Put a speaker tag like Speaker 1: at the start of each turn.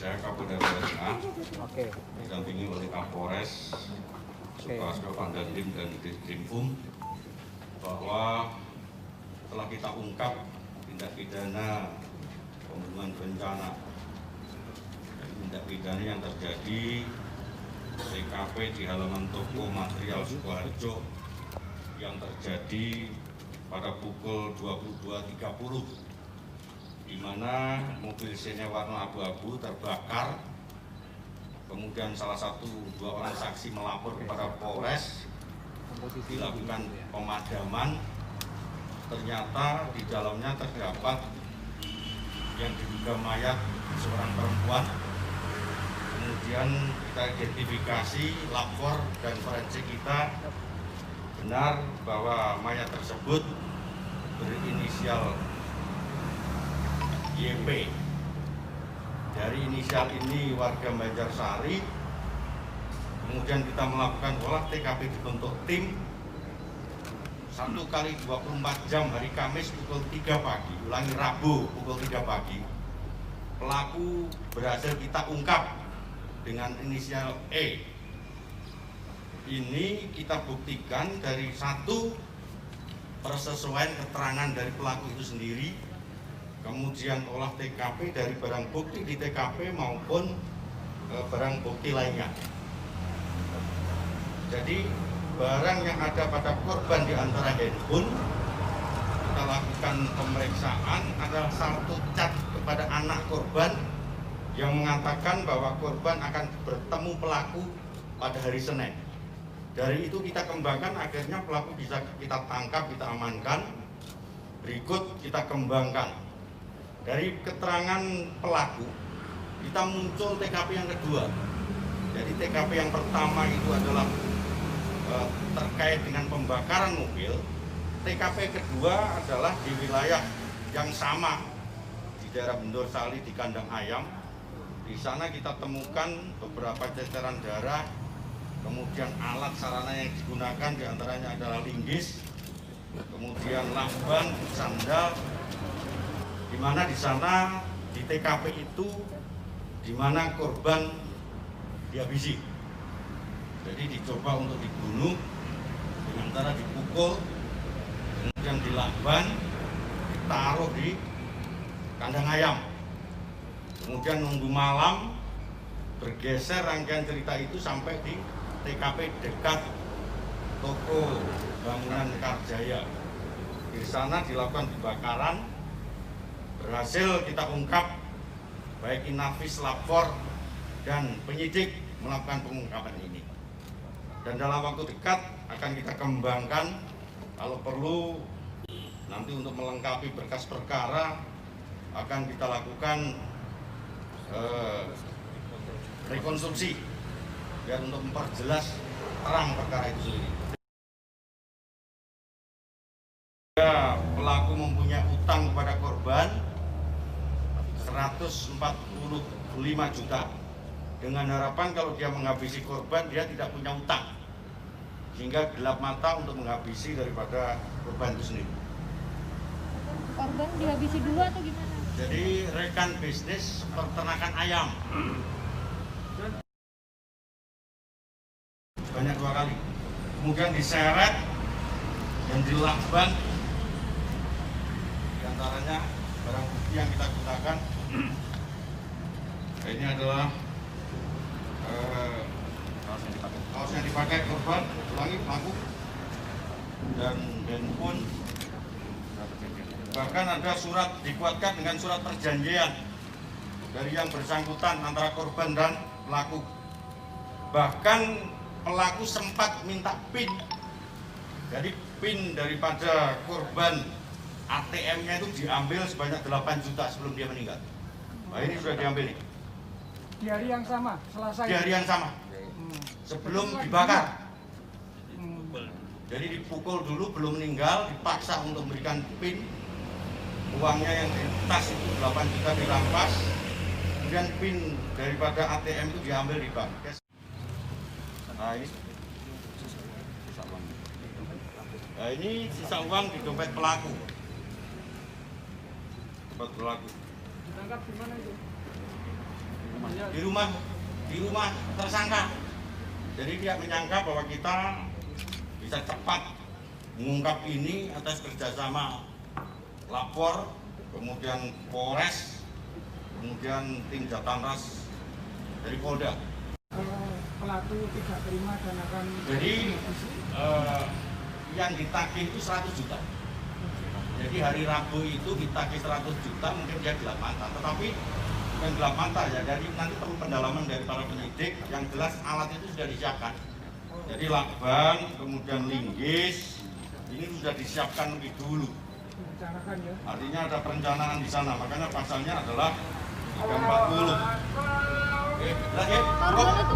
Speaker 1: Saya Kapolda Jawa Tengah,
Speaker 2: Oke.
Speaker 1: didampingi oleh Kapolres, Sukoharjo, Pangdandim, dan Ditkrimum, bahwa telah kita ungkap tindak pidana pembunuhan berencana dan tindak pidana yang terjadi TKP di halaman toko material Sukoharjo yang terjadi pada pukul 22.30, di mana mobil Xenia warna abu-abu terbakar. Kemudian dua orang saksi melapor kepada Polres, dilakukan pemadaman. Ternyata di dalamnya terdapat yang diduga mayat seorang perempuan. Kemudian kita identifikasi, lapor dan forensik kita benar bahwa mayat tersebut berinisial YP. Dari inisial ini warga Banjarsari. Kemudian kita melakukan olah TKP, dibentuk tim 1 kali 24 jam hari Kamis pukul 3 pagi, ulangi Rabu pukul 3 pagi. Pelaku berhasil kita ungkap dengan inisial E. Ini kita buktikan dari satu persesuaian keterangan dari pelaku itu sendiri, kemudian olah TKP dari barang bukti di TKP maupun barang bukti lainnya. Jadi barang yang ada pada korban di antara handphone, kita lakukan pemeriksaan, adalah satu chat kepada anak korban yang mengatakan bahwa korban akan bertemu pelaku pada hari Senin. Dari itu kita kembangkan, akhirnya pelaku bisa kita tangkap, kita amankan. Berikut kita kembangkan. Dari keterangan pelaku, kita muncul TKP yang kedua. Jadi TKP yang pertama itu adalah terkait dengan pembakaran mobil. TKP kedua adalah di wilayah yang sama, di daerah Banjarsari, di kandang ayam. Di sana kita temukan beberapa ceceran darah, kemudian alat sarana yang digunakan diantaranya adalah linggis, kemudian lakban, sandal, di mana di sana di TKP itu di mana korban dihabisi. Jadi dicoba untuk dibunuh dengan cara dipukul, kemudian dilakban, ditaruh di kandang ayam. Kemudian nunggu malam, bergeser rangkaian cerita itu sampai di TKP dekat toko bangunan Karjaya. Di sana dilakukan pembakaran. Berhasil kita ungkap, baik Inafis, lapor, dan penyidik melakukan pengungkapan ini. Dan dalam waktu dekat akan kita kembangkan, kalau perlu nanti untuk melengkapi berkas perkara akan kita lakukan rekonstruksi biar untuk memperjelas terang perkara itu sendiri. Pelaku mempunyai utang kepada korban 145 juta, dengan harapan kalau dia menghabisi korban dia tidak punya utang, sehingga gelap mata untuk menghabisi daripada korban itu sendiri.
Speaker 3: Korban dihabisi dulu atau gimana?
Speaker 1: Jadi rekan bisnis peternakan ayam banyak 2 kali, kemudian diseret dan dilakban. Di antaranya barang bukti yang kita gunakan ini adalah kaos yang dipakai korban, ulangi pelaku, dan handphone. Bahkan ada surat, dikuatkan dengan surat perjanjian dari yang bersangkutan antara korban dan pelaku. Bahkan pelaku sempat minta PIN. Jadi PIN daripada korban ATM-nya itu diambil sebanyak 8 juta sebelum dia meninggal. Nah, ini sudah diambil nih.
Speaker 2: Di hari yang sama, Selasa.
Speaker 1: Di hari yang sama, sebelum dibakar. Jadi dipukul dulu, belum meninggal, dipaksa untuk memberikan PIN. Uangnya yang di tas itu 8 juta dirampas. Kemudian PIN daripada ATM itu diambil di bank. Nah ini sisa uang. Nah ini sisa uang di dompet pelaku. Dompet pelaku.
Speaker 2: Ditangkap di mana itu?
Speaker 1: di rumah tersangka. Jadi dia menyangka bahwa kita bisa cepat mengungkap ini atas kerjasama lapor, kemudian Polres, kemudian tim Jatanras dari Polda.
Speaker 2: Pelaku tidak terima dan akan...
Speaker 1: Jadi yang ditagih itu 100 juta. Jadi hari Rabu itu ditagih 100 juta, mungkin dia gelap mata. Tetapi bukan gelap mata ya, dari nanti perlu pendalaman dari para penyidik. Yang jelas alat itu sudah disiapkan. Jadi lakban, kemudian linggis, ini sudah disiapkan lebih dulu.
Speaker 2: Direncanakan ya.
Speaker 1: Artinya ada perencanaan di sana, makanya pasalnya adalah 340. Oke, jelas ya?
Speaker 3: Korban itu